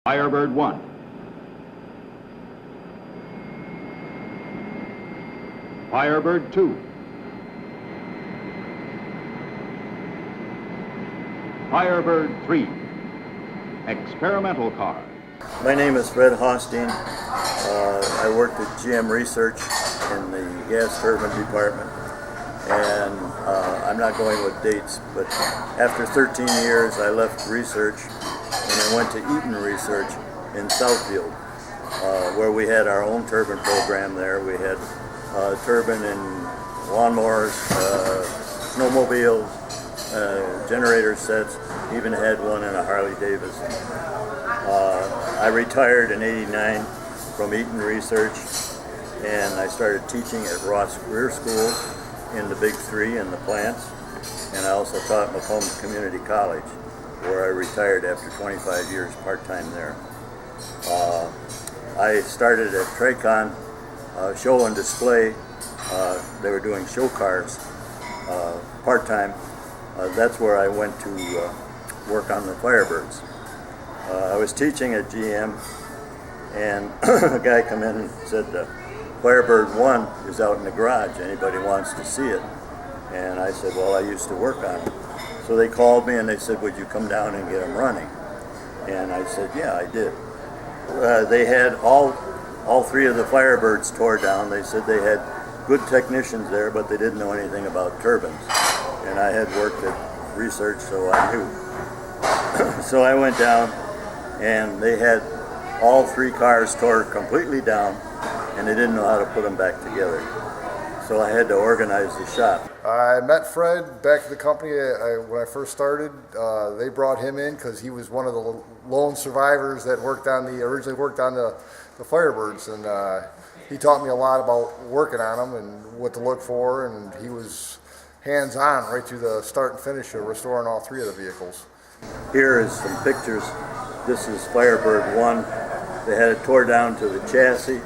Firebird 1. Firebird 2. Firebird 3. Experimental car. My name is Fred Haustein. I worked at GM Research in the gas turbine department, and I'm not going with dates, but after 13 years I left research and I went to Eaton Research in Southfield, where we had our own turbine program there. We had turbine and lawnmowers, snowmobiles, generator sets, even had one in a Harley Davidson. I retired in '89 from Eaton Research, and I started teaching at Ross Career School in the Big Three in the plants, and I also taught at Macomb Community College, where I retired after 25 years part-time there. I started at Tracon Show and Display. They were doing show cars part-time. That's where I went to work on the Firebirds. I was teaching at GM, and a guy come in and said, Firebird 1 is out in the garage. Anybody wants to see it? And I said, well, I used to work on it. So they called me and they said, would you come down and get them running? And I said, yeah, I did. They had all three of the Firebirds tore down. They said they had good technicians there, but they didn't know anything about turbines. And I had worked at research, so I knew. So I went down, and they had all three cars tore completely down, and they didn't know how to put them back together. So I had to organize the shop. I met Fred back at the company when I first started. They brought him in because he was one of the lone survivors that originally worked on the Firebirds, and he taught me a lot about working on them and what to look for, and he was hands-on right through the start and finish of restoring all three of the vehicles. Here is some pictures. This is Firebird 1. They had it tore down to the chassis.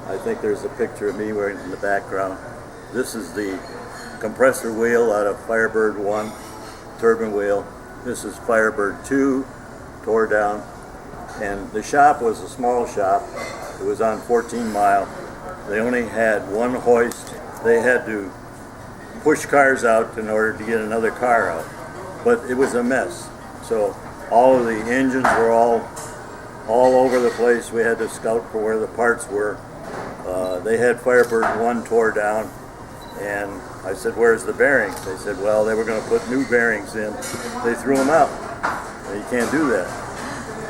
I think there's a picture of me right in the background. This is the compressor wheel out of Firebird 1, turbine wheel. This is Firebird 2, tore down. And the shop was a small shop. It was on 14 Mile. They only had one hoist. They had to push cars out in order to get another car out. But it was a mess. So all of the engines were all over the place. We had to scout for where the parts were. They had Firebird 1 tore down, and I said, where's the bearings? They said, well, they were going to put new bearings in. They threw them out. And you can't do that.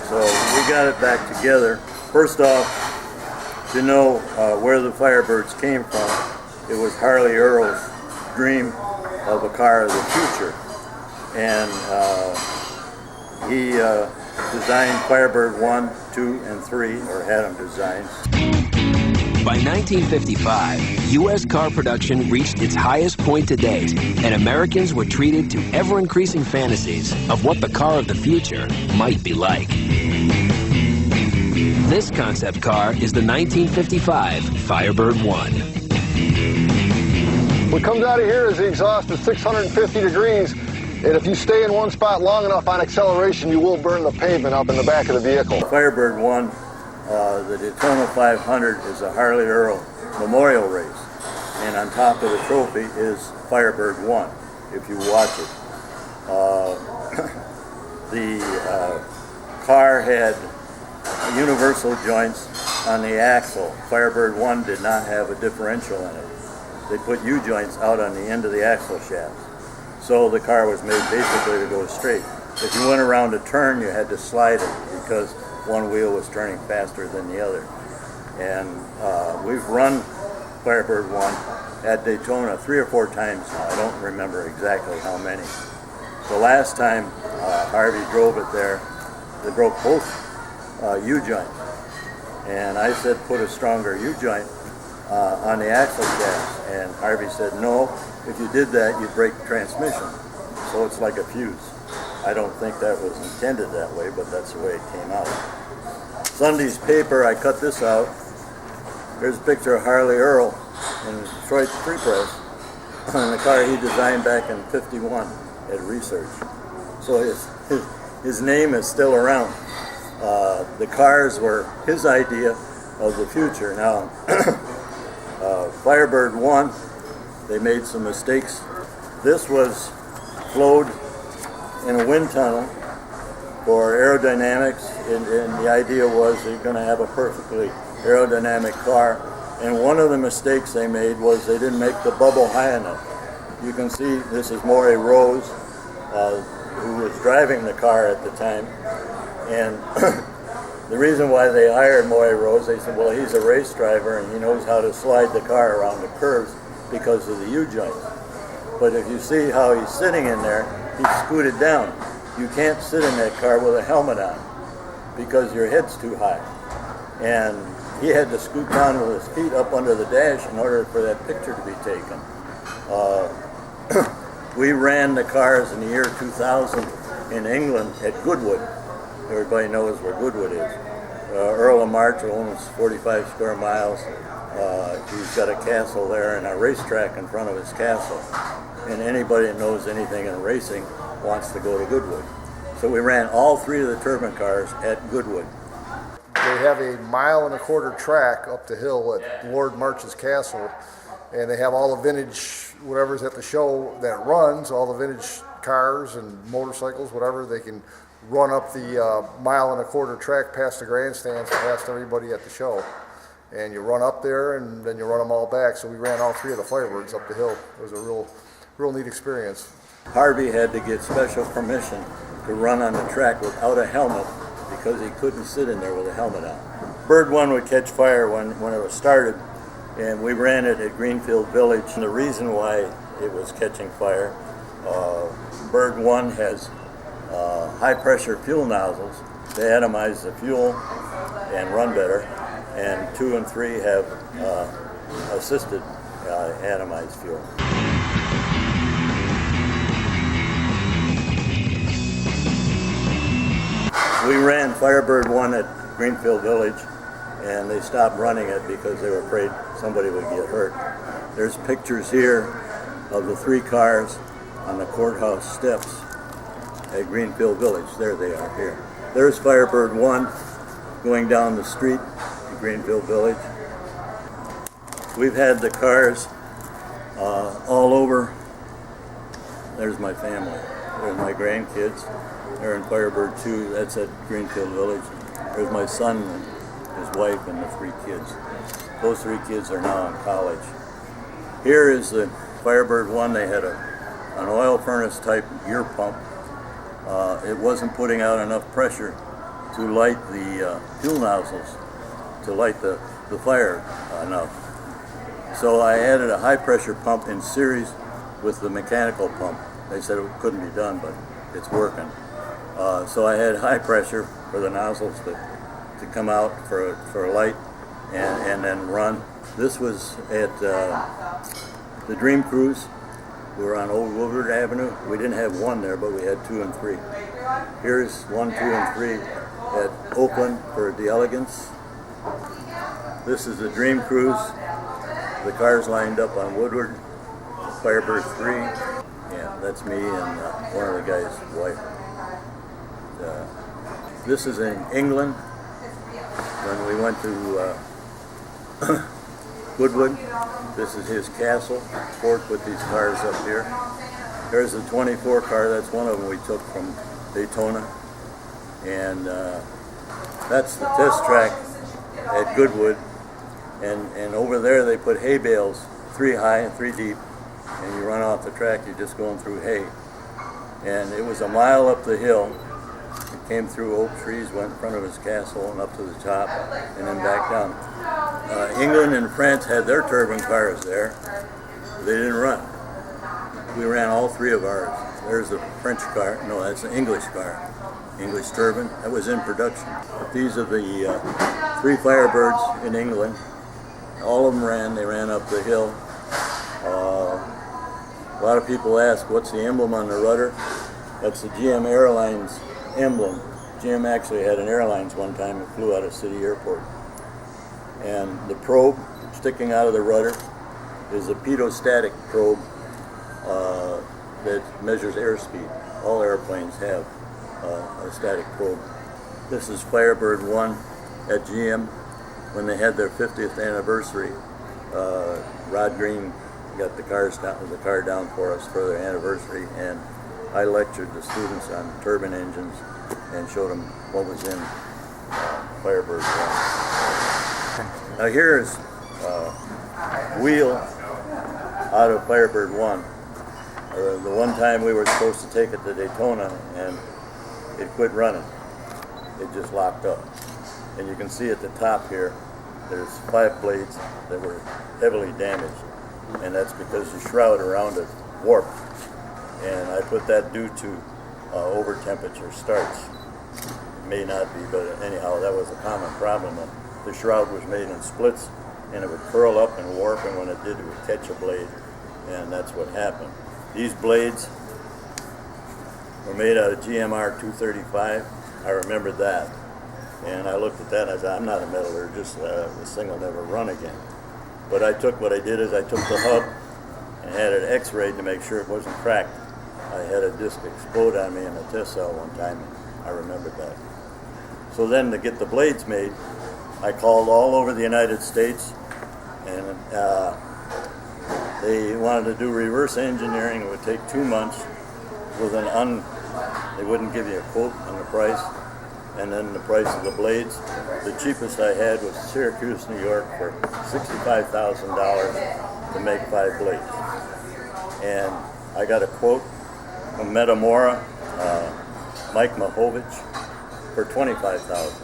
So we got it back together. First off, to know where the Firebirds came from, it was Harley Earl's dream of a car of the future. And he designed Firebird 1, 2, and 3, or had them designed. By 1955, U.S. car production reached its highest point to date, and Americans were treated to ever-increasing fantasies of what the car of the future might be like. This concept car is the 1955 Firebird 1. What comes out of here is the exhaust at 650 degrees, and if you stay in one spot long enough on acceleration, you will burn the pavement up in the back of the vehicle. Firebird 1, the Daytona 500 is a Harley Earl memorial race, and on top of the trophy is Firebird 1, if you watch it. The car had universal joints on the axle. Firebird 1 did not have a differential in it. They put U-joints out on the end of the axle shaft. So the car was made basically to go straight. If you went around a turn, you had to slide it because one wheel was turning faster than the other. And we've run Firebird 1 at Daytona 3 or 4 times now. I don't remember exactly how many. The last time Harvey drove it there, they broke both U-joints. And I said, put a stronger U-joint on the axle shaft. And Harvey said, no, if you did that, you'd break the transmission. So it's like a fuse. I don't think that was intended that way, but that's the way it came out. Sunday's paper, I cut this out. Here's a picture of Harley Earl in Detroit Free Press on the car he designed back in '51 at Research. So his name is still around. The cars were his idea of the future. Now, Firebird 1, they made some mistakes. This was flowed in a wind tunnel for aerodynamics, and the idea was they're going to have a perfectly aerodynamic car. And one of the mistakes they made was they didn't make the bubble high enough. You can see this is Maury Rose, who was driving the car at the time. And the reason why they hired Maury Rose, they said, well, he's a race driver and he knows how to slide the car around the curves because of the U-joints. But if you see how he's sitting in there, he's scooted down. You can't sit in that car with a helmet on because your head's too high. And he had to scoot down with his feet up under the dash in order for that picture to be taken. We ran the cars in the year 2000 in England at Goodwood. Everybody knows where Goodwood is. Earl of March owns 45 square miles. He's got a castle there and a racetrack in front of his castle. And anybody that knows anything in racing wants to go to Goodwood. So we ran all three of the turbine cars at Goodwood. They have a 1.25 mile track up the hill at Lord March's castle, and they have all the vintage, whatever's at the show that runs, all the vintage cars and motorcycles, whatever, they can run up the 1.25 mile track past the grandstands and past everybody at the show. And you run up there and then you run them all back. So we ran all three of the Firebirds up the hill. It was a real neat experience. Harvey had to get special permission to run on the track without a helmet because he couldn't sit in there with a helmet on. Bird 1 would catch fire when it was started, and we ran it at Greenfield Village. And the reason why it was catching fire, Bird 1 has high pressure fuel nozzles. They atomize the fuel and run better, and 2 and 3 have assisted atomized fuel. We ran Firebird 1 at Greenfield Village, and they stopped running it because they were afraid somebody would get hurt. There's pictures here of the 3 cars on the courthouse steps at Greenfield Village. There they are here. There's Firebird 1 going down the street to Greenfield Village. We've had the cars all over. There's my family. There's my grandkids. They're in Firebird 2. That's at Greenfield Village. There's my son and his wife and the 3 kids. Those 3 kids are now in college. Here is the Firebird 1. They had an oil furnace type gear pump. It wasn't putting out enough pressure to light the fuel nozzles, to light the fire enough. So I added a high pressure pump in series with the mechanical pump. They said it couldn't be done, but it's working. So I had high pressure for the nozzles to come out for a light and then run. This was at the Dream Cruise. We were on Old Woodward Avenue. We didn't have 1 there, but we had 2 and 3. Here's 1, 2, and 3 at Oakland for the Elegance. This is the Dream Cruise. The cars lined up on Woodward. Firebird 3. Yeah, that's me and one of the guys' wife. This is in England when we went to Goodwood. This is his castle. Ford put these cars up here. There's the 24 car. That's one of them we took from Daytona. And that's the test track at Goodwood. And over there they put hay bales, 3 high and 3 deep. And you run off the track, you're just going through hay. And it was a mile up the hill. It came through oak trees, went in front of his castle and up to the top, and then back down. England and France had their turbine cars there. They didn't run. We ran all 3 of ours. There's a French car. No, that's an English car. English turbine. That was in production. These are the 3 Firebirds in England. All of them ran. They ran up the hill. A lot of people ask, what's the emblem on the rudder? That's the GM Airlines emblem. GM actually had an airlines one time. It flew out of City Airport. And the probe sticking out of the rudder is a pedostatic probe that measures airspeed. All airplanes have a static probe. This is Firebird 1 at GM when they had their 50th anniversary. Rod Green got the car down for us for their anniversary, and I lectured the students on turbine engines and showed them what was in Firebird 1. Now here's wheel out of Firebird 1. The one time we were supposed to take it to Daytona and it quit running. It just locked up. And you can see at the top here, there's 5 blades that were heavily damaged. And that's because the shroud around it warped. And I put that due to over temperature starts. It may not be, but anyhow, that was a common problem. The shroud was made in splits, and it would curl up and warp, and when it did, it would catch a blade, and that's what happened. These blades were made out of GMR 235. I remembered that. And I looked at that and I said, I'm not a metallurgist, this thing will never run again. But what I did is I took the hub and had it x-rayed to make sure it wasn't cracked. I had a disc explode on me in a test cell one time, and I remembered that. So then to get the blades made, I called all over the United States, and they wanted to do reverse engineering. It would take 2 months with they wouldn't give you a quote on the price, and then the price of the blades. The cheapest I had was Syracuse, New York for $65,000 to make 5 blades. And I got a quote from Metamora, Mike Mahovich, for $25,000.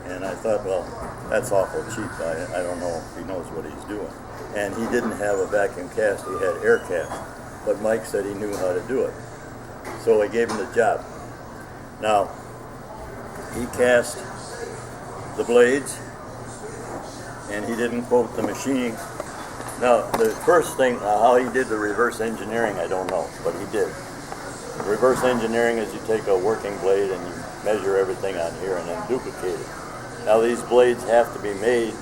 And I thought, well, that's awful cheap. I don't know if he knows what he's doing. And he didn't have a vacuum cast, he had air cast. But Mike said he knew how to do it. So I gave him the job. Now, he cast the blades, and he didn't quote the machining. Now, the first thing, how he did the reverse engineering, I don't know, but he did. Reverse engineering is you take a working blade and you measure everything on here and then duplicate it. Now, these blades have to be made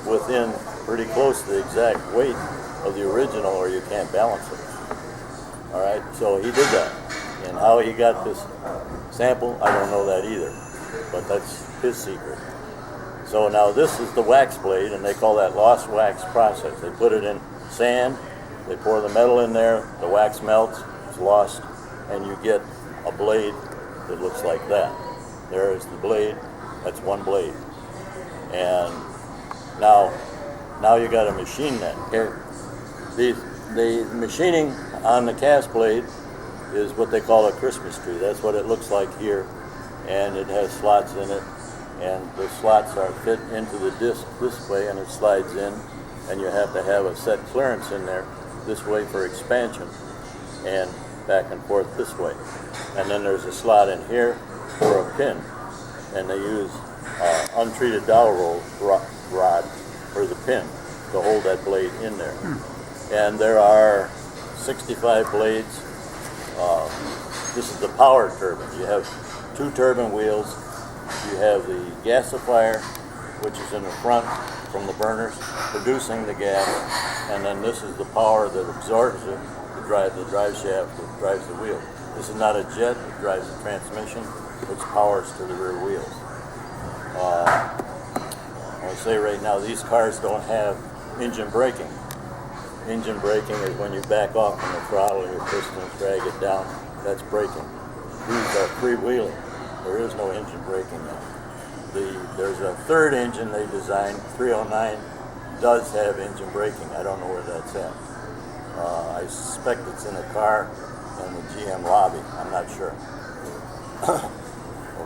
within pretty close to the exact weight of the original, or you can't balance it. All right, so he did that. And how he got this sample, I don't know that either, but that's his secret. So now this is the wax blade, and they call that lost wax process. They put it in sand, they pour the metal in there, the wax melts, it's lost, and you get a blade that looks like that. There is the blade, that's one blade. And now you got to machine that. Here, the machining on the cast blade is what they call a Christmas tree. That's what it looks like here, and it has slots in it, and the slots are fit into the disc this way, and it slides in, and you have to have a set clearance in there this way for expansion, and back and forth this way. And then there's a slot in here for a pin, and they use untreated dowel roll rod for the pin to hold that blade in there. And there are 65 blades. This is the power turbine. You have 2 turbine wheels. You have the gasifier, which is in the front from the burners, producing the gas, and then this is the power that absorbs it to drive the drive shaft that drives the wheel. This is not a jet, it drives the transmission, which powers to the rear wheels. I'll say right now, these cars don't have engine braking. Engine braking is when you back off from the throttle, your pistons drag it down. That's braking. These are freewheeling. There is no engine braking now. There's a third engine they designed, 309, does have engine braking. I don't know where that's at. I suspect it's in a car in the GM lobby. I'm not sure.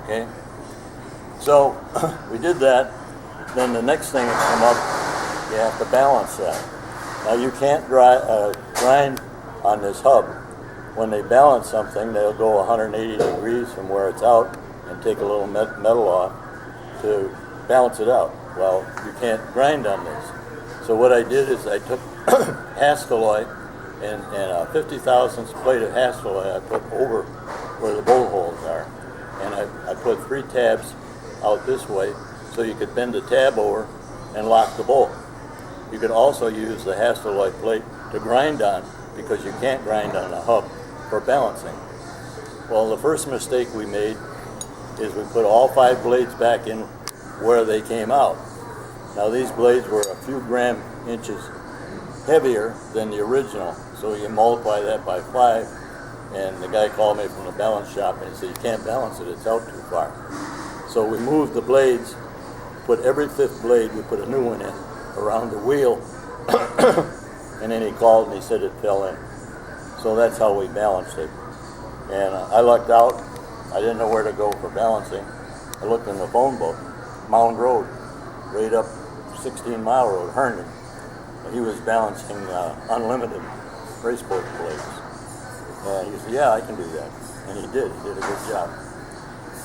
Okay? So we did that. Then the next thing that come up, you have to balance that. Now you can't grind on this hub. When they balance something, they'll go 180 degrees from where it's out and take a little metal off to balance it out. Well, you can't grind on this. So what I did is I took Hastelloy and a 50 thousandths plate of Hastelloy I put over where the bolt holes are. And I put 3 tabs out this way so you could bend the tab over and lock the bolt. You could also use the Hastelloy plate to grind on, because you can't grind on a hub for balancing. Well, the first mistake we made is we put all 5 blades back in where they came out. Now these blades were a few inches heavier than the original, so you multiply that by 5, and the guy called me from the balance shop and he said, you can't balance it, it's out too far. So we moved the blades, put every 5th blade, we put a new one in around the wheel, and then he called and he said it fell in. So that's how we balanced it. And I lucked out. I didn't know where to go for balancing. I looked in the phone book, Mound Road, right up 16 Mile Road, Herndon. He was balancing unlimited race boat blades. And he said, yeah, I can do that. And he did. He did a good job.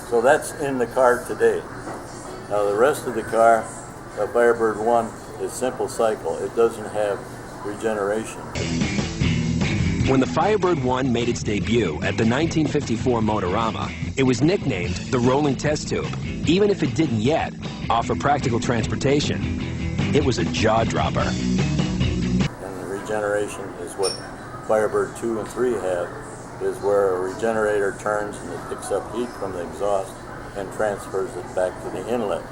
So that's in the car today. Now the rest of the car, the Firebird 1, is simple cycle. It doesn't have regeneration. When the Firebird 1 made its debut at the 1954 Motorama, it was nicknamed the Rolling Test Tube, even if it didn't yet offer practical transportation. It was a jaw-dropper. And the regeneration is what Firebird 2 and 3 have, is where a regenerator turns and it picks up heat from the exhaust and transfers it back to the inlet.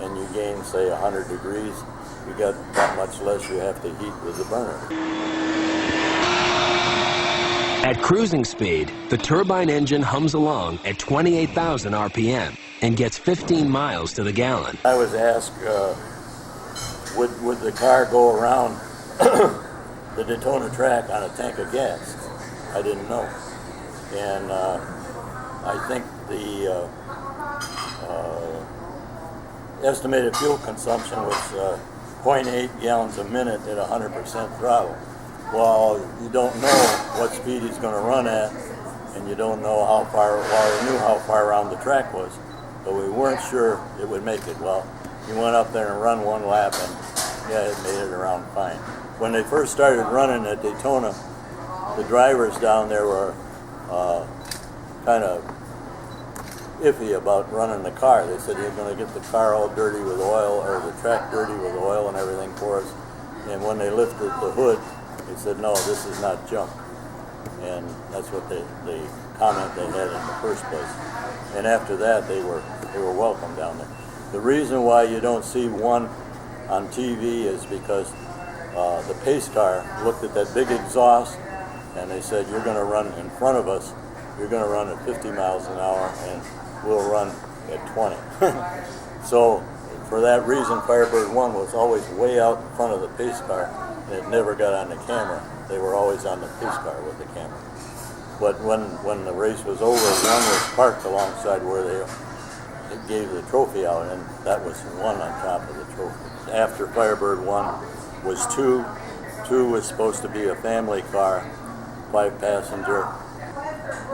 And you gain, say, 100 degrees. You got that much less you have to heat with the burner. At cruising speed, the turbine engine hums along at 28,000 RPM and gets 15 miles to the gallon. I was asked, would the car go around the Daytona track on a tank of gas? I didn't know. And I think the estimated fuel consumption was 0.8 gallons a minute at 100% throttle. Well, you don't know what speed he's going to run at, and you don't know how far, well, we knew how far around the track was, but we weren't sure it would make it. Well, he went up there and run 1 lap, and yeah, it made it around fine. When they first started running at Daytona, the drivers down there were kind of iffy about running the car. They said, you're going to get the car all dirty with oil, or the track dirty with oil and everything for us. And when they lifted the hood, they said, no, this is not junk. And that's what the comment they had in the first place. And after that, they were welcome down there. The reason why you don't see one on TV is because the pace car looked at that big exhaust and they said, you're going to run in front of us, you're going to run at 50 miles an hour and we'll run at 20. So for that reason, Firebird 1 was always way out in front of the pace car, and it never got on the camera. They were always on the pace car with the camera. But when the race was over, one was parked alongside where they gave the trophy out, and that was one on top of the trophy. After Firebird 1 was 2. 2 was supposed to be a family car, 5-passenger,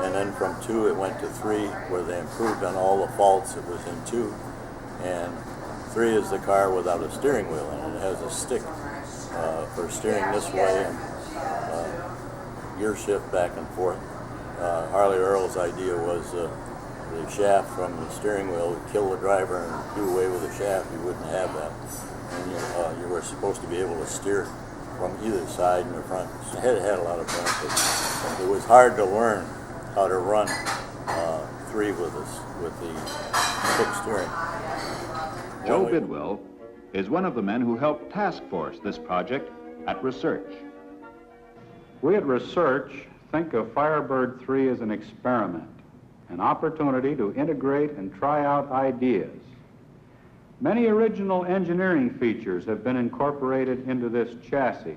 and then from 2 it went to 3, where they improved on all the faults that was in 2. And 3 is the car without a steering wheel, and it has a stick for steering this way and gear shift back and forth. Harley Earl's idea was the shaft from the steering wheel would kill the driver and do away with the shaft. You wouldn't have that. And you were supposed to be able to steer from either side in the front. It had a lot of benefits. It was hard to learn how to run 3 with the fixed steering. Joe Bidwell is one of the men who helped task force this project at Research. We at Research think of Firebird 3 as an experiment, an opportunity to integrate and try out ideas. Many original engineering features have been incorporated into this chassis.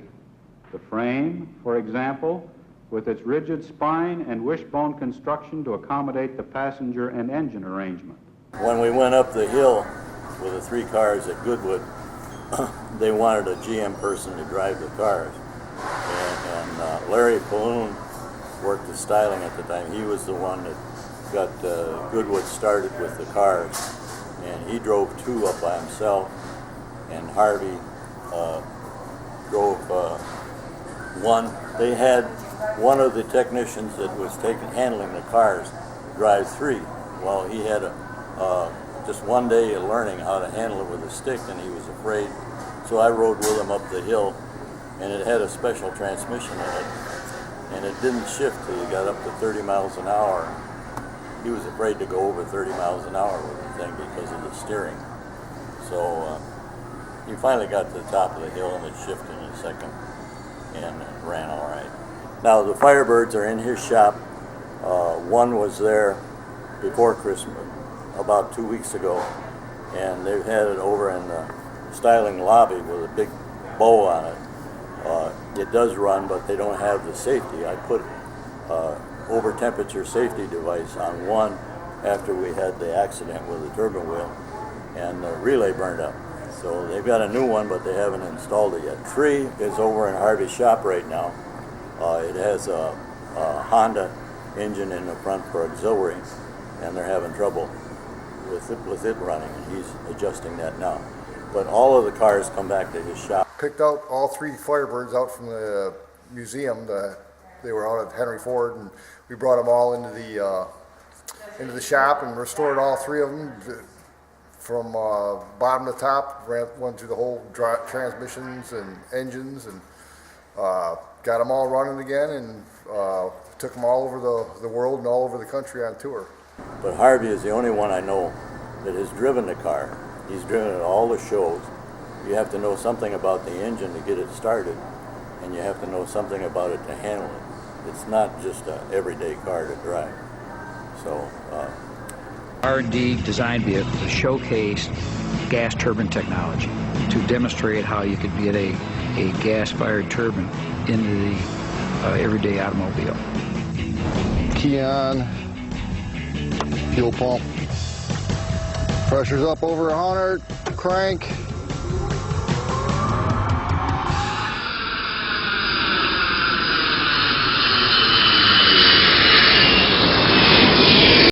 The frame, for example, with its rigid spine and wishbone construction to accommodate the passenger and engine arrangement. When we went up the hill with the 3 cars at Goodwood, they wanted a GM person to drive the cars. And Larry Palloon worked the styling at the time. He was the one that got Goodwood started with the cars. And he drove 2 up by himself, and Harvey drove 1. They had one of the technicians that was handling the cars drive 3. Well, he had just one day of learning how to handle it with a stick, and he was afraid. So I rode with him up the hill, and it had a special transmission in it, and it didn't shift till you got up to 30 miles an hour. he was afraid to go over 30 miles an hour with the thing because of the steering. So he finally got to the top of the hill and it shifted in a second and ran all right. Now the Firebirds are in his shop. One was there before Christmas, about 2 weeks ago, and they've had it over in the styling lobby with a big bow on it. It does run, but they don't have the safety. I put over temperature safety device on one after we had the accident with the turbine wheel, and the relay burned up. So they've got a new one, but they haven't installed it yet. Tree is over in Harvey's shop right now. It has a Honda engine in the front for auxiliary, and they're having trouble with it running, and he's adjusting that now. But all of the cars come back to his shop. Picked out all 3 Firebirds out from the museum. They were out at Henry Ford, and we brought them all into the shop and restored all 3 of them from bottom to top. Went through the whole transmissions and engines, and got them all running again, and took them all over the world and all over the country on tour. But Harvey is the only one I know that has driven the car. He's driven it at all the shows. You have to know something about the engine to get it started, and you have to know something about it to handle it. It's not just an everyday car to drive. So R&D designed to showcase gas turbine technology to demonstrate how you could get a gas-fired turbine into the everyday automobile. Key on, fuel pump. Pressure's up over 100, crank.